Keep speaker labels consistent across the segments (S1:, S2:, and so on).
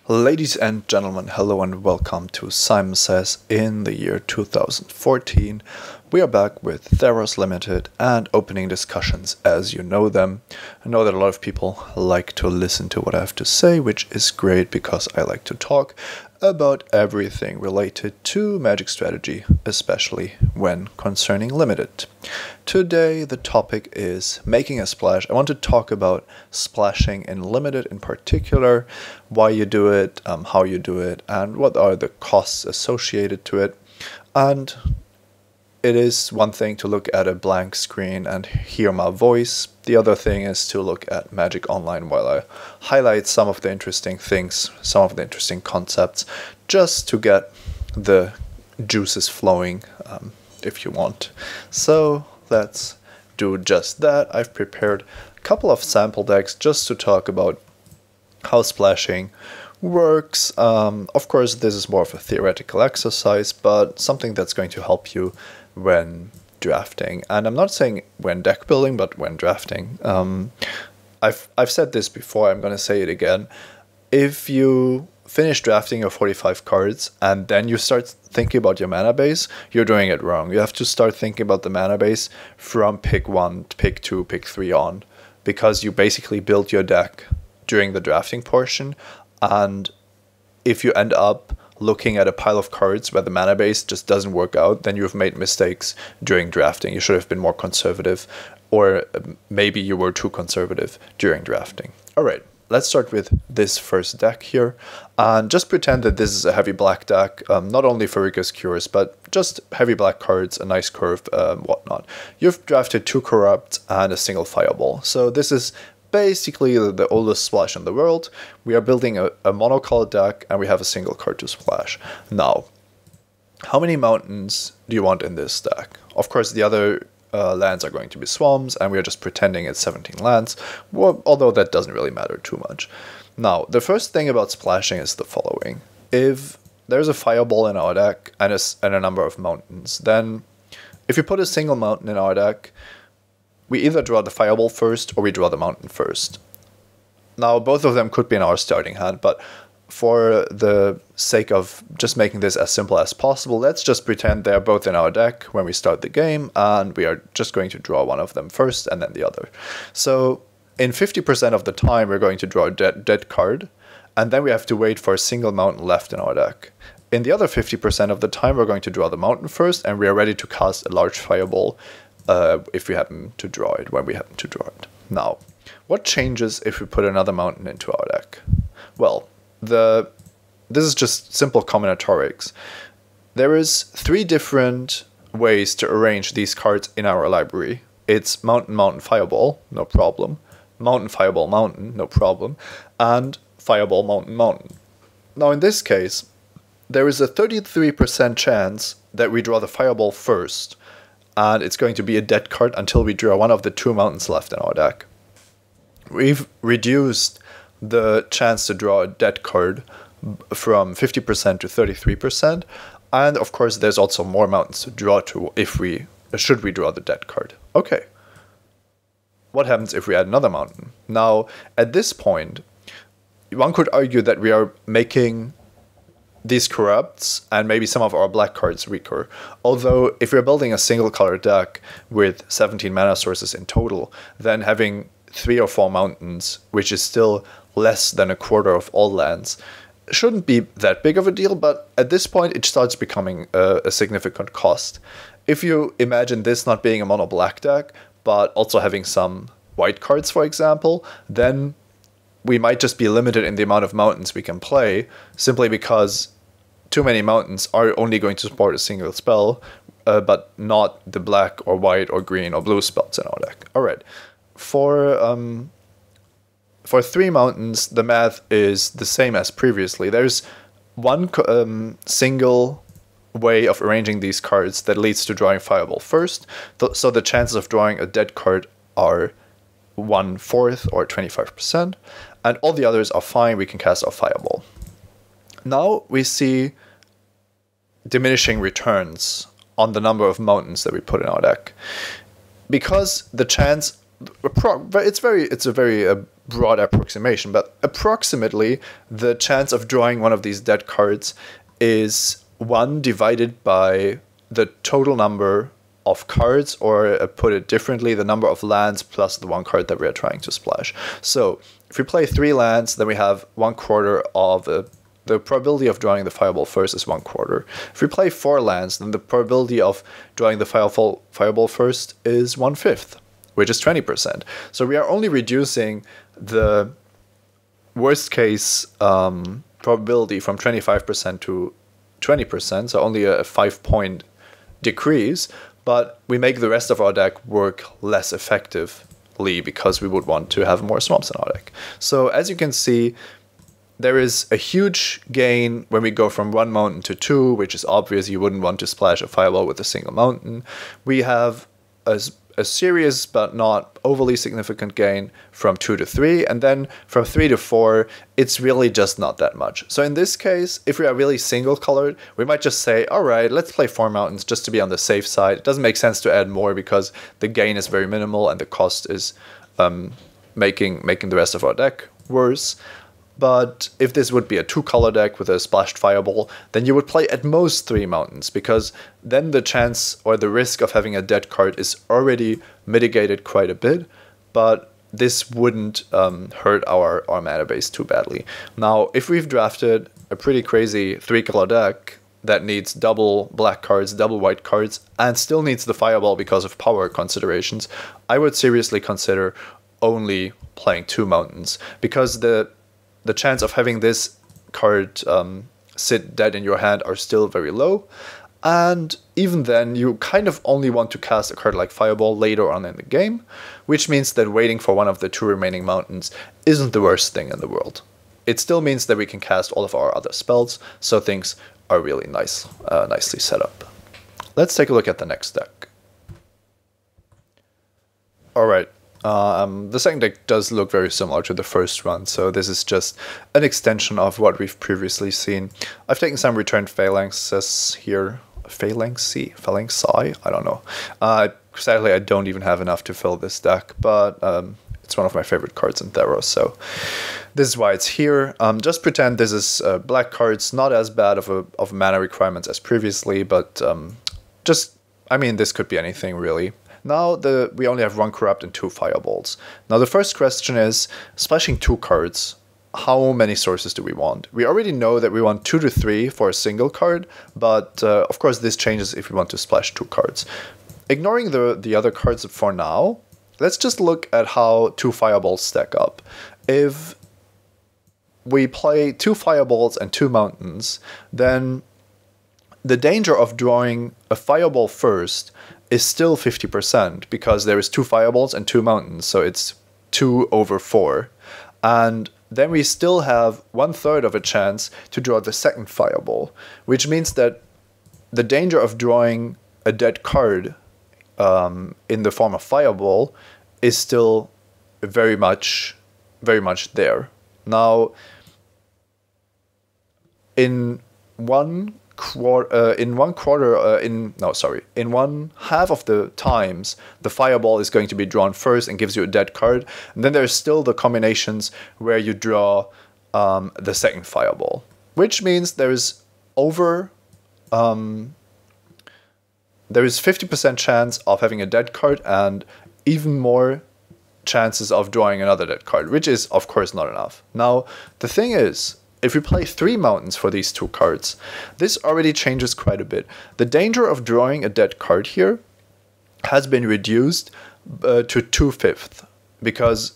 S1: Ladies and gentlemen, hello and welcome to Simon Says in the year 2014. We are back with Theros Limited and opening discussions as you know them. I know that a lot of people like to listen to what I have to say, which is great because I like to talk about everything related to Magic strategy, especially when concerning Limited. Today the topic is making a splash. I want to talk about splashing in Limited in particular, why you do it, how you do it, and what are the costs associated to it. And it is one thing to look at a blank screen and hear my voice. The other thing is to look at Magic Online while I highlight some of the interesting things, some of the interesting concepts, just to get the juices flowing, if you want. So let's do just that. I've prepared a couple of sample decks just to talk about how splashing works. Of course, this is more of a theoretical exercise, but something that's going to help you when drafting. And I'm not saying when deck building, but when drafting. I've said this before, I'm going to say it again. If you finish drafting your 45 cards and then you start thinking about your mana base, you're doing it wrong. You have to start thinking about the mana base from pick 1, pick 2, pick 3 on, because you basically build your deck during the drafting portion. And if you end up looking at a pile of cards where the mana base just doesn't work out, then you've made mistakes during drafting. You should have been more conservative, or maybe you were too conservative during drafting. All right, let's start with this first deck here, and just pretend that this is a heavy black deck, not only for Rico's Cures, but just heavy black cards, a nice curve, whatnot. You've drafted 2 Corrupt and a single Fireball, so this is basically the oldest splash in the world. We are building a mono-color deck and we have a single card to splash. Now, how many mountains do you want in this deck? Of course, the other lands are going to be swamps, and we are just pretending it's 17 lands, well, although that doesn't really matter too much. Now, the first thing about splashing is the following. If there's a Fireball in our deck and a number of mountains, then if you put a single mountain in our deck, we either draw the Fireball first or we draw the mountain first. Now, both of them could be in our starting hand, but for the sake of just making this as simple as possible, let's just pretend they're both in our deck when we start the game, and we are just going to draw one of them first and then the other. So in 50% of the time, we're going to draw a dead card, and then we have to wait for a single mountain left in our deck. In the other 50% of the time, we're going to draw the mountain first, and we are ready to cast a large Fireball if we happen to draw it, when we happen to draw it. Now, what changes if we put another mountain into our deck? Well, this is just simple combinatorics. There is 3 different ways to arrange these cards in our library. It's mountain, mountain, Fireball, no problem. Mountain, Fireball, mountain, no problem. And Fireball, mountain, mountain. Now, in this case, there is a 33% chance that we draw the Fireball first, and it's going to be a dead card until we draw one of the 2 mountains left in our deck. We've reduced the chance to draw a dead card from 50% to 33%, and of course there's also more mountains to draw to should we draw the dead card. Okay, what happens if we add another mountain? Now, at this point, one could argue that we are making these corrupts and maybe some of our black cards weaker. Although if we're building a single color deck with 17 mana sources in total, then having 3 or 4 mountains, which is still less than a quarter of all lands, shouldn't be that big of a deal, but at this point it starts becoming a significant cost. If you imagine this not being a mono black deck, but also having some white cards, for example, then we might just be limited in the amount of mountains we can play, simply because too many mountains are only going to support a single spell, but not the black or white or green or blue spells in our deck. All right, for 3 mountains, the math is the same as previously. There's one single way of arranging these cards that leads to drawing Fireball first, so the chances of drawing a dead card are 1/4 or 25%, and all the others are fine. We can cast our Fireball. Now we see diminishing returns on the number of mountains that we put in our deck. Because the chance it's a very broad approximation, but approximately the chance of drawing one of these dead cards is 1 divided by the total number of cards, or put it differently, the number of lands plus the 1 card that we are trying to splash. So if we play 3 lands, then we have 1/4 of the probability of drawing the fireball first is 1/4. If we play 4 lands, then the probability of drawing the fireball first is 1/5, which is 20%. So we are only reducing the worst case probability from 25% to 20%, so only a 5-point decrease, but we make the rest of our deck work less effectively because we would want to have more swamps in our deck. So as you can see, there is a huge gain when we go from 1 mountain to 2, which is obvious. You wouldn't want to splash a fireball with a single mountain. We have a serious but not overly significant gain from 2 to 3, and then from 3 to 4, it's really just not that much. So in this case, if we are really single colored, we might just say, all right, let's play 4 mountains just to be on the safe side. It doesn't make sense to add more because the gain is very minimal and the cost is making the rest of our deck worse. But if this would be a 2-color deck with a splashed fireball, then you would play at most 3 mountains, because then the chance or the risk of having a dead card is already mitigated quite a bit, but this wouldn't hurt our mana base too badly. Now, if we've drafted a pretty crazy 3-color deck that needs double black cards, double white cards, and still needs the fireball because of power considerations, I would seriously consider only playing 2 mountains, because the chance of having this card sit dead in your hand are still very low. And even then, you kind of only want to cast a card like Fireball later on in the game, which means that waiting for one of the 2 remaining mountains isn't the worst thing in the world. It still means that we can cast all of our other spells, so things are really nicely set up. Let's take a look at the next deck. Alright. The second deck does look very similar to the first one, so this is just an extension of what we've previously seen. I've taken some returned phalanxes here. Phalanxi? I don't know. Sadly, I don't even have enough to fill this deck, but it's one of my favorite cards in Theros, so this is why it's here. Just pretend this is black cards, not as bad of mana requirements as previously, but I mean, this could be anything really. Now we only have 1 corrupt and 2 fireballs. Now the first question is, splashing 2 cards, how many sources do we want? We already know that we want 2 to 3 for a single card, but of course this changes if we want to splash 2 cards. Ignoring the other cards for now, let's just look at how 2 fireballs stack up. If we play 2 fireballs and 2 mountains, then the danger of drawing a fireball first is still 50%, because there is 2 fireballs and 2 mountains, so it's 2 over 4. And then we still have 1/3 of a chance to draw the second fireball, which means that the danger of drawing a dead card in the form of fireball is still very much there. Now, in one half of the times, the fireball is going to be drawn first and gives you a dead card, and then there's still the combinations where you draw the second fireball, which means there is 50% chance of having a dead card and even more chances of drawing another dead card, which is of course not enough. Now the thing is, if we play 3 mountains for these 2 cards, this already changes quite a bit. The danger of drawing a dead card here has been reduced to 2/5, because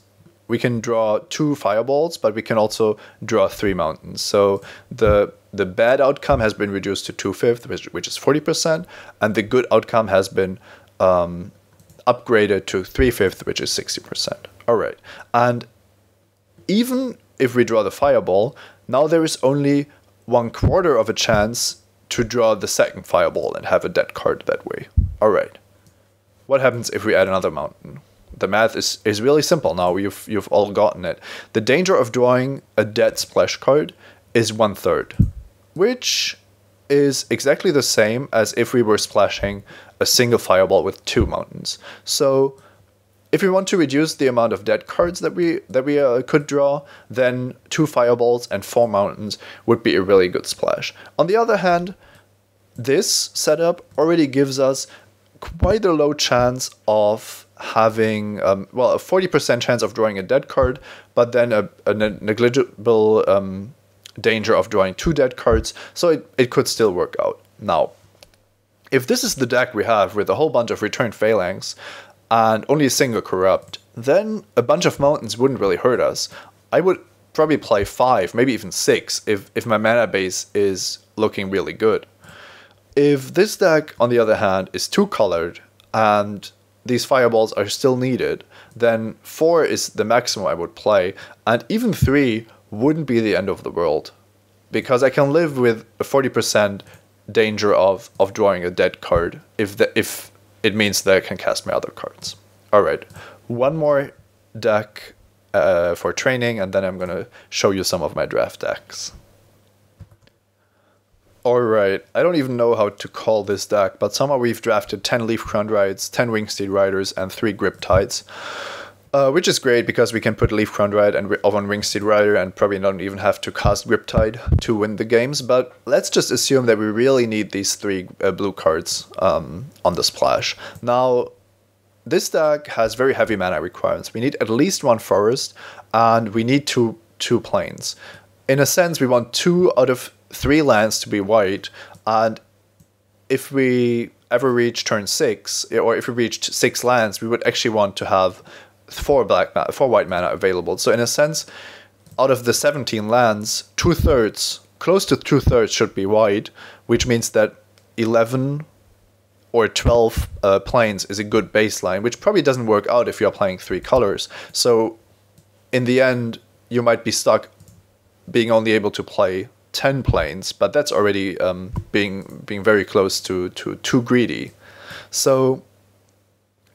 S1: we can draw 2 fireballs, but we can also draw 3 mountains. So the bad outcome has been reduced to 2/5, which is 40%, and the good outcome has been upgraded to 3/5, which is 60%. All right, and even if we draw the fireball, now there is only 1/4 of a chance to draw the second fireball and have a dead card that way. Alright. What happens if we add another mountain? The math is really simple now, you've all gotten it. The danger of drawing a dead splash card is 1/3, which is exactly the same as if we were splashing a single fireball with 2 mountains. So If we want to reduce the amount of dead cards that we could draw, then 2 fireballs and 4 mountains would be a really good splash. On the other hand, this setup already gives us quite a low chance of having, a 40% chance of drawing a dead card, but then a negligible danger of drawing 2 dead cards, so it could still work out. Now, if this is the deck we have with a whole bunch of returned phalanx and only a single corrupt, then a bunch of mountains wouldn't really hurt us. I would probably play 5, maybe even 6 if my mana base is looking really good. If this deck, on the other hand, is 2-colored and these fireballs are still needed, then 4 is the maximum I would play, and even 3 wouldn't be the end of the world, because I can live with a 40% danger of drawing a dead card if it means that I can cast my other cards. Alright, one more deck for training, and then I'm going to show you some of my draft decks. Alright, I don't even know how to call this deck, but somehow we've drafted 10 Leaf-Crowned Rides, 10 Wingsteed Riders, and 3 Griptides. Which is great because we can put Leaf-Crowned Ride and on Wingsteed Rider and probably don't even have to cast Griptide to win the games, but let's just assume that we really need these 3 blue cards on the splash. Now, this deck has very heavy mana requirements. We need at least 1 forest, and we need 2 plains. In a sense, we want 2 out of 3 lands to be white, and if we ever reach turn 6, or if we reached 6 lands, we would actually want to have 4 white mana available. So in a sense, out of the 17 lands, 2/3, close to 2/3 should be white, which means that 11 or 12 plains is a good baseline, which probably doesn't work out if you're playing 3 colors. So in the end, you might be stuck being only able to play 10 plains, but that's already being very close to too greedy. So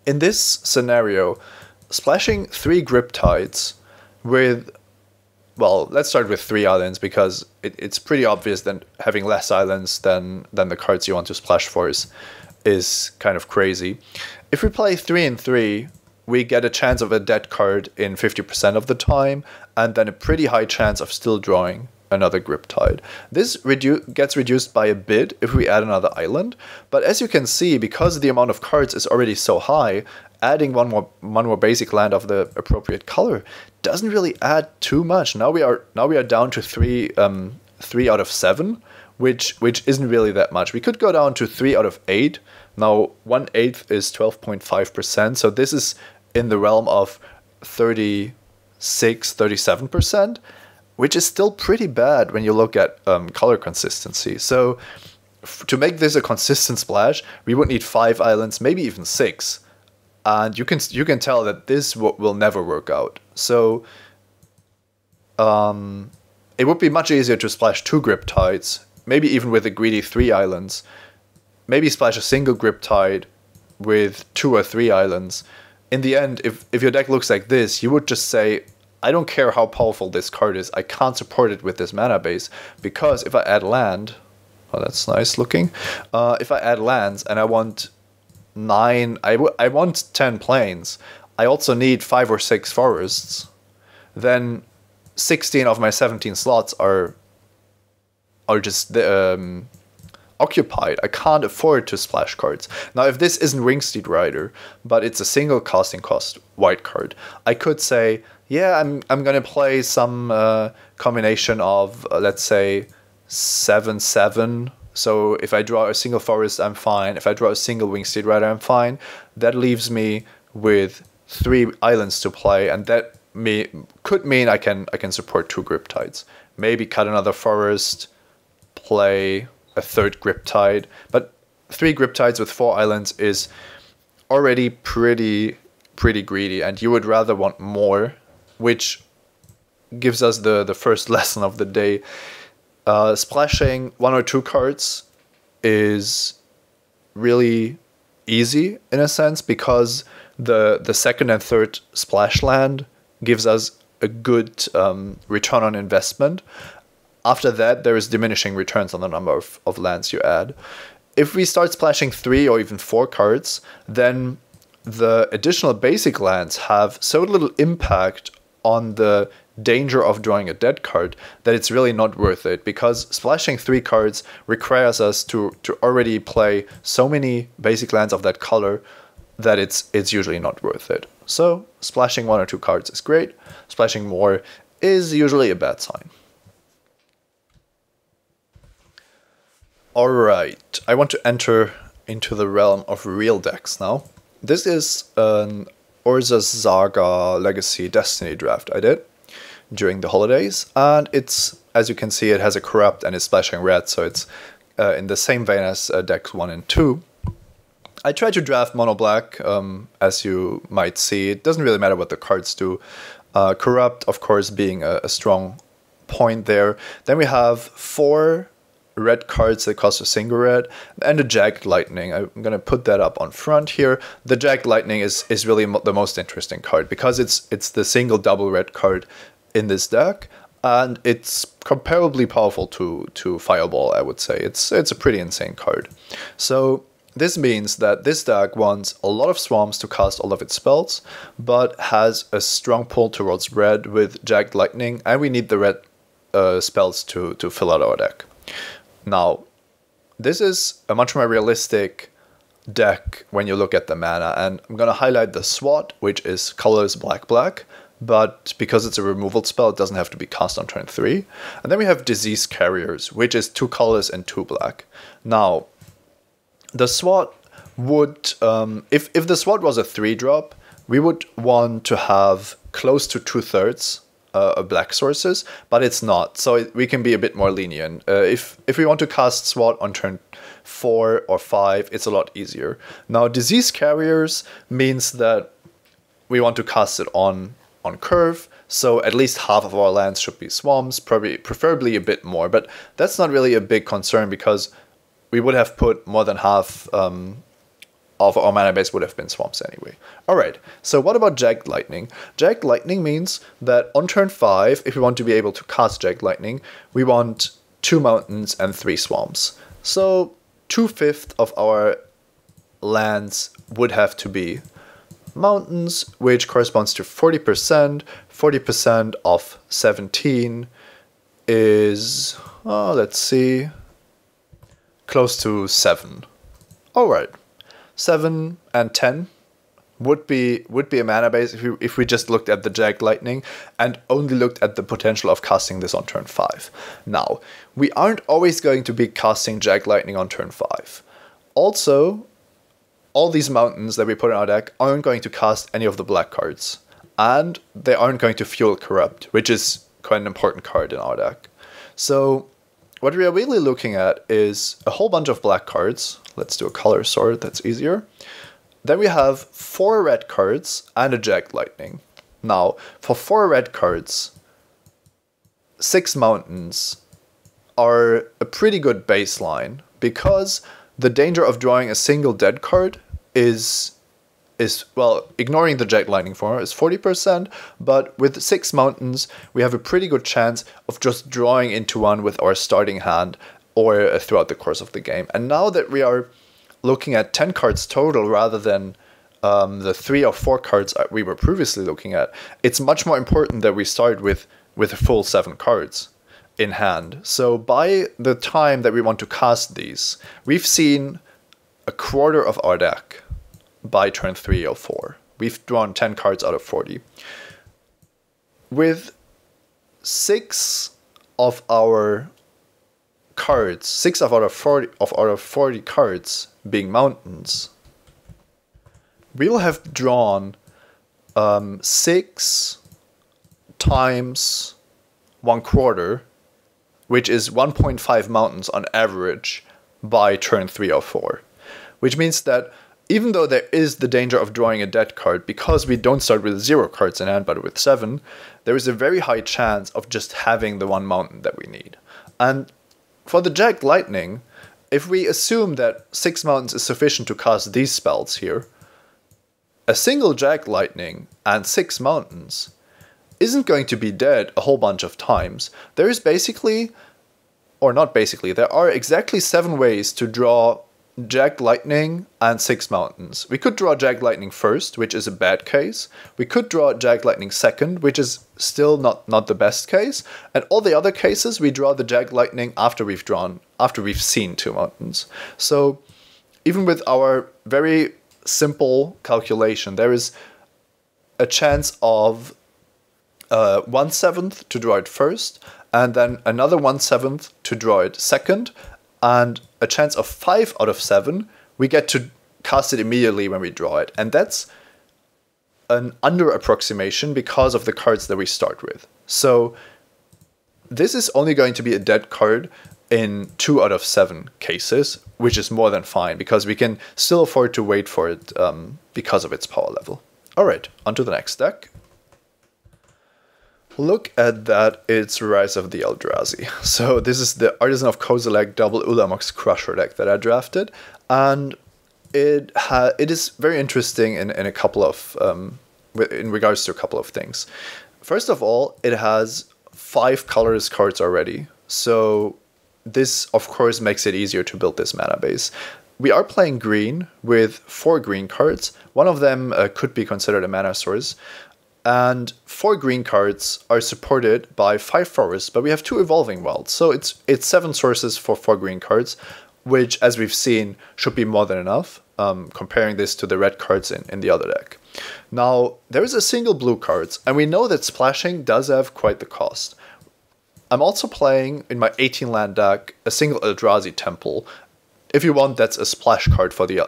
S1: in this scenario, splashing 3 Griptides with, well, let's start with 3 islands, because it's pretty obvious that having less islands than the cards you want to splash for is kind of crazy. If we play 3 and 3, we get a chance of a dead card in 50% of the time, and then a pretty high chance of still drawing another Griptide. This gets reduced by a bit if we add another island, but as you can see, because the amount of cards is already so high, adding one more basic land of the appropriate color doesn't really add too much. Now we are down to 3 out of 7, which isn't really that much. We could go down to 3 out of 8. Now 1/8 is 12.5%, so this is in the realm of 36-37%, which is still pretty bad when you look at color consistency. So to make this a consistent splash, we would need 5 islands, maybe even 6. And you can tell that this will never work out. So it would be much easier to splash 2 Griptides, maybe even with a greedy 3 islands. Maybe splash a single Griptide with 2 or 3 islands. In the end, if your deck looks like this, you would just say, I don't care how powerful this card is, I can't support it with this mana base, because if I add land, oh, that's nice looking. If I add lands and I want 9, I want 10 plains, I also need 5 or 6 forests, then 16 of my 17 slots are just occupied. I can't afford to splash cards. Now, if this isn't Wingsteed Rider, but it's a single casting cost white card, I could say, yeah, I'm gonna play some combination of let's say 7/7. So if I draw a single forest, I'm fine. If I draw a single Wingsteed Rider, I'm fine. That leaves me with 3 islands to play, and that could mean I can support 2 Griptides. Maybe cut another forest, play a 3rd Griptide, but 3 Griptides with 4 islands is already pretty greedy, and you would rather want more, which gives us the first lesson of the day. Splashing 1 or 2 cards is really easy in a sense, because the 2nd and 3rd splash land gives us a good return on investment. After that, there is diminishing returns on the number of lands you add. If we start splashing 3 or even 4 cards, then the additional basic lands have so little impact on the danger of drawing a dead card that it's really not worth it, because splashing 3 cards requires us to already play so many basic lands of that color that it's usually not worth it. So splashing 1 or 2 cards is great. Splashing more is usually a bad sign. Alright, I want to enter into the realm of real decks now. This is an Urza's Saga Legacy Destiny draft I did during the holidays, and it's, as you can see, it has a corrupt and is splashing red, so it's in the same vein as decks 1 and 2. I tried to draft mono black, as you might see. It doesn't really matter what the cards do. Corrupt, of course, being a strong point there. Then we have 4 red cards that cost a single red, and a Jagged Lightning. I'm going to put that up on front here. The Jagged Lightning is really the most interesting card, because it's the single double red card in this deck, and it's comparably powerful to Fireball, I would say. It's a pretty insane card. So this means that this deck wants a lot of swamps to cast all of its spells, but has a strong pull towards red with Jagged Lightning, and we need the red spells to fill out our deck. Now, this is a much more realistic deck when you look at the mana, and I'm going to highlight the SWAT, which is colorless black, but because it's a removal spell, it doesn't have to be cast on turn 3. And then we have Disease Carriers, which is 2 colorless and 2 black. Now, the SWAT would, if the SWAT was a 3-drop, we would want to have close to 2/3 black sources, but it's not, so we can be a bit more lenient. If we want to cast SWAT on turn 4 or 5, it's a lot easier. Now, Disease Carriers means that we want to cast it on curve, so at least half of our lands should be swamps, preferably a bit more, but that's not really a big concern, because we would have put more than half of our mana base would have been swamps anyway. Alright, so what about Jagged Lightning? Jagged Lightning means that on turn 5, if we want to be able to cast Jagged Lightning, we want 2 mountains and 3 swamps. So 2/5 of our lands would have to be mountains, which corresponds to 40%. 40% of 17 is, let's see, close to 7. Alright, 7 and 10 would be a mana base if we just looked at the Jagged Lightning and only looked at the potential of casting this on turn 5. Now, we aren't always going to be casting Jagged Lightning on turn 5. Also, all these mountains that we put in our deck aren't going to cast any of the black cards, and they aren't going to fuel Corrupt, which is quite an important card in our deck. So what we are really looking at is a whole bunch of black cards. Let's do a color sort, that's easier. Then we have 4 red cards and a Jagged Lightning. Now, for 4 red cards, 6 mountains are a pretty good baseline, because the danger of drawing a single dead card is well, ignoring the Jagged Lightning form, is 40%, but with 6 mountains, we have a pretty good chance of just drawing into one with our starting hand or throughout the course of the game. And now that we are looking at 10 cards total rather than the 3 or 4 cards we were previously looking at, it's much more important that we start with a full 7 cards in hand. So by the time that we want to cast these, we've seen a quarter of our deck by turn 3 or 4. We've drawn 10 cards out of 40. With 6 of our cards, 6 out of 40 cards being mountains, we will have drawn 6 times 1/4, which is 1.5 mountains on average by turn 3 or 4. Which means that even though there is the danger of drawing a dead card, because we don't start with 0 cards in hand but with 7, there is a very high chance of just having the 1 mountain that we need. And for the Jagged Lightning, if we assume that 6 mountains is sufficient to cast these spells here, a single Jagged Lightning and 6 mountains isn't going to be dead a whole bunch of times. There is basically, or not basically, there are exactly 7 ways to draw Jagged Lightning and 6 Mountains. We could draw Jagged Lightning first, which is a bad case. We could draw Jagged Lightning second, which is still not the best case. And all the other cases, we draw the Jagged Lightning after we've seen 2 Mountains. So even with our very simple calculation, there is a chance of 1/7 to draw it first, and then another 1/7 to draw it second, and a chance of 5 out of 7 we get to cast it immediately when we draw it. And that's an under approximation because of the cards that we start with. So this is only going to be a dead card in 2 out of 7 cases, which is more than fine because we can still afford to wait for it because of its power level. Alright, on to the next deck. Look at that, it's Rise of the Eldrazi. So this is the Artisan of Kozilek double Ulamog's Crusher deck that I drafted, and it is very interesting in a couple of in regards to a couple of things. First of all, it has 5 colorless cards already, so this of course makes it easier to build this mana base. We are playing green with 4 green cards. One of them could be considered a mana source. And 4 green cards are supported by 5 forests, but we have 2 Evolving Wilds. So it's 7 sources for 4 green cards, which, as we've seen, should be more than enough, comparing this to the red cards in the other deck. Now, there is a single blue card, and we know that splashing does have quite the cost. I'm also playing, in my 18-land deck, a single Eldrazi Temple. If you want, that's a splash card for the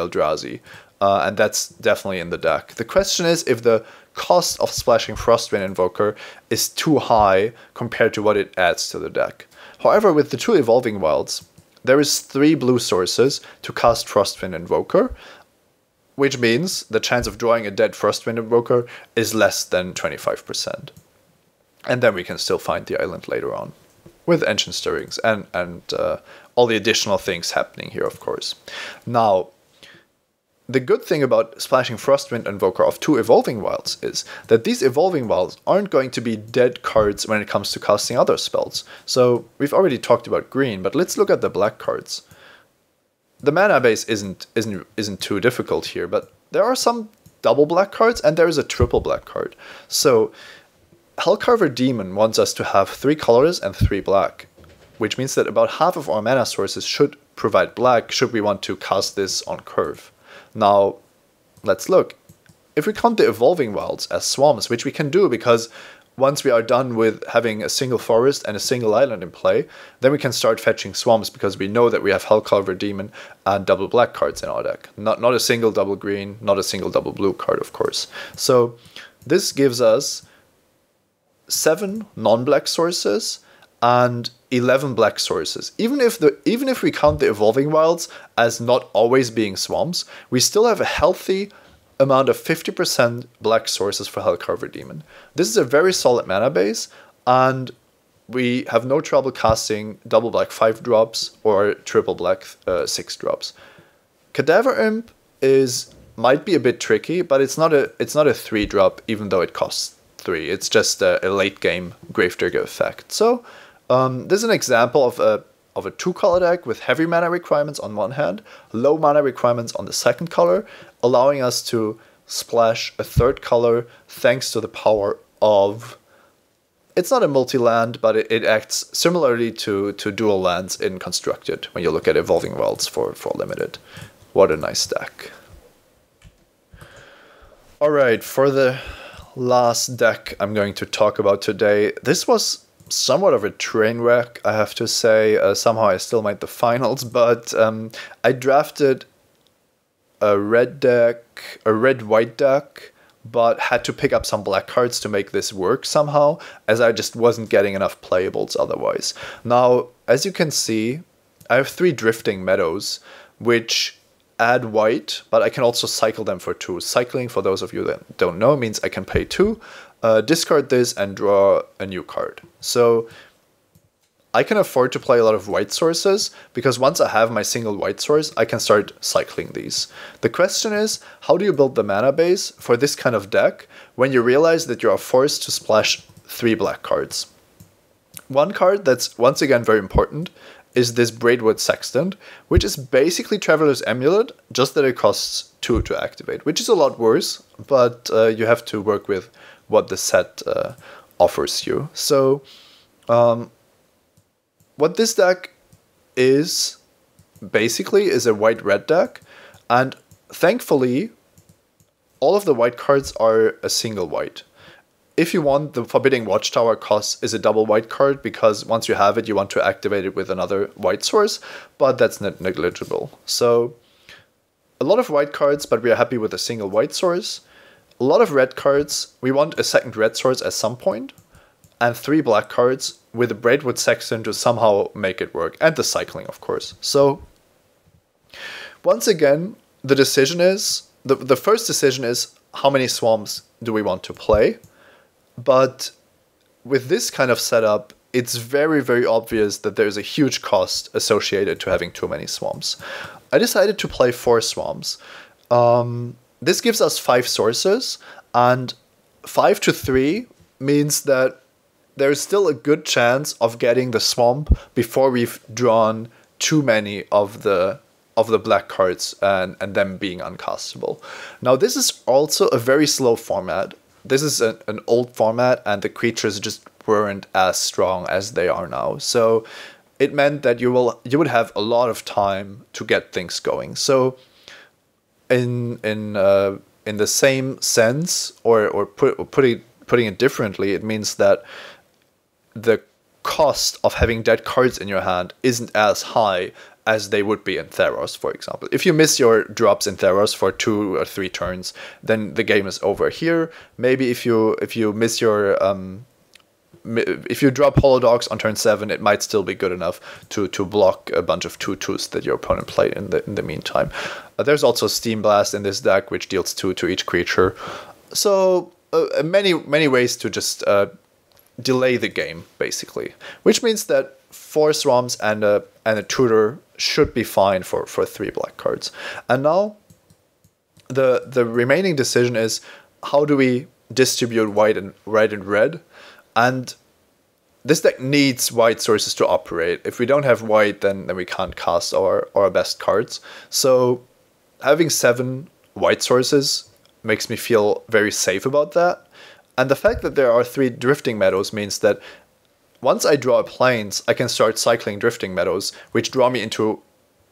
S1: Eldrazi, and that's definitely in the deck. The question is if the cost of splashing Frostwind Invoker is too high compared to what it adds to the deck. However, with the 2 Evolving Wilds, there is 3 blue sources to cast Frostwind Invoker, which means the chance of drawing a dead Frostwind Invoker is less than 25%. And then we can still find the island later on, with Ancient Stirrings and all the additional things happening here, of course. Now, the good thing about splashing Frostwind Invoker of 2 Evolving Wilds is that these Evolving Wilds aren't going to be dead cards when it comes to casting other spells. So we've already talked about green, but let's look at the black cards. The mana base isn't too difficult here, but there are some double black cards and there is a triple black card. So Hellcarver Demon wants us to have 3 colors and 3 black, which means that about half of our mana sources should provide black should we want to cast this on curve. Now, let's look. If we count the Evolving Wilds as swamps, which we can do because once we are done with having a single forest and a single island in play, then we can start fetching swamps because we know that we have Hellcarver Demon and double black cards in our deck. Not a single double green, not a single double blue card, of course. So this gives us 7 non-black sources and 11 black sources. Even if we count the Evolving Wilds as not always being swamps, we still have a healthy amount of 50% black sources for Hellcarver Demon. This is a very solid mana base, and we have no trouble casting double black 5-drops or triple black 6-drops. Cadaver Imp might be a bit tricky, but it's not a 3-drop even though it costs 3. It's just a late game Gravedigger effect. So this is an example of a 2-color deck with heavy mana requirements on one hand, low mana requirements on the second color, allowing us to splash a 3rd color thanks to the power of... It's not a multi-land, but it acts similarly to dual lands in Constructed when you look at Evolving Wilds for limited. What a nice deck. Alright, for the last deck I'm going to talk about today, this was somewhat of a train wreck, I have to say. Somehow I still made the finals, but I drafted a red-white deck, but had to pick up some black cards to make this work somehow, as I just wasn't getting enough playables otherwise. Now, as you can see, I have 3 Drifting Meadows, which add white, but I can also cycle them for 2. Cycling, for those of you that don't know, means I can pay 2, discard this, and draw a new card. So I can afford to play a lot of white sources, because once I have my single white source, I can start cycling these. The question is, how do you build the mana base for this kind of deck when you realize that you are forced to splash 3 black cards? One card that's once again very important is this Braidwood Sextant, which is basically Traveler's Amulet, just that it costs 2 to activate, which is a lot worse, but you have to work with what the set offers you. So what this deck is basically is a white-red deck, and thankfully all of the white cards are a single white. If you want, the Forbidding Watchtower cost is a double white card, because once you have it, you want to activate it with another white source, but that's not negligible. So a lot of white cards, but we are happy with a single white source. A lot of red cards, we want a second red source at some point, and 3 black cards with a Braidwood Sextant to somehow make it work, and the cycling, of course. So once again, the decision is, the first decision is, how many swamps do we want to play? But with this kind of setup, it's very, very obvious that there's a huge cost associated to having too many swamps. I decided to play 4 swamps. This gives us 5 sources, and 5 to 3 means that there's still a good chance of getting the swamp before we've drawn too many of the black cards and them being uncastable. Now, this is also a very slow format. This is an old format, and the creatures just weren't as strong as they are now. So it meant that you would have a lot of time to get things going. So in the same sense, or putting it differently, it means that the cost of having dead cards in your hand isn't as high as they would be in Theros, for example. If you miss your drops in Theros for 2 or 3 turns, then the game is over. Here, maybe if you miss your if you drop Holodogs on turn 7, it might still be good enough to block a bunch of 2/2s that your opponent played in the meantime. There's also Steam Blast in this deck, which deals 2 to each creature. So many ways to just delay the game, basically. Which means that 4 swamps and a tutor should be fine for 3 black cards. And now the remaining decision is, how do we distribute white and red? And this deck needs white sources to operate. If we don't have white, then we can't cast our best cards. So having 7 white sources makes me feel very safe about that. And the fact that there are 3 Drifting Meadows means that once I draw plains, I can start cycling Drifting Meadows, which draw me into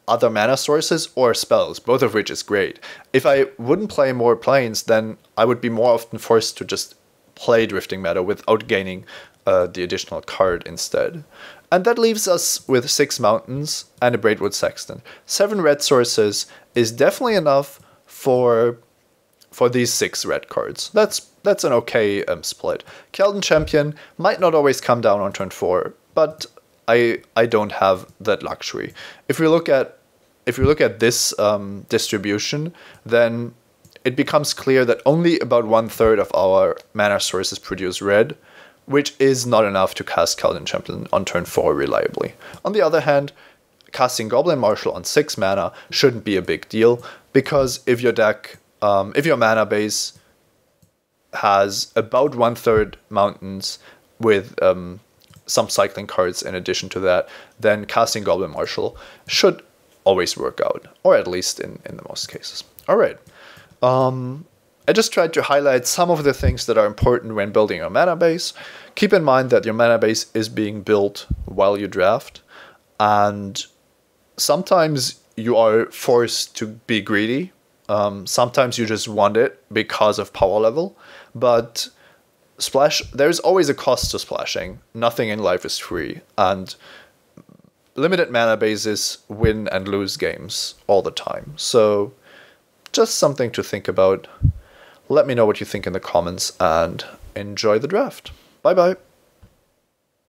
S1: other mana sources or spells, both of which is great. If I wouldn't play more plains, then I would be more often forced to just play Drifting Meadow without gaining the additional card instead. And that leaves us with 6 mountains and a Braidwood Sextant. 7 red sources is definitely enough for these 6 red cards. That's an okay split. Keldon Champion might not always come down on turn 4, but I don't have that luxury. If we look at this distribution, then it becomes clear that only about 1/3 of our mana sources produce red, which is not enough to cast Keldon Champion on turn 4 reliably. On the other hand, casting Goblin Marshal on 6 mana shouldn't be a big deal, because if your mana base has about 1/3 mountains with some cycling cards in addition to that, then casting Goblin Marshal should always work out, or at least in the most cases. All right. I just tried to highlight some of the things that are important when building your mana base. Keep in mind that your mana base is being built while you draft, and sometimes you are forced to be greedy. Sometimes you just want it because of power level, but there's always a cost to splashing. Nothing in life is free, and limited mana bases win and lose games all the time. So just something to think about. Let me know what you think in the comments, and enjoy the draft. Bye bye.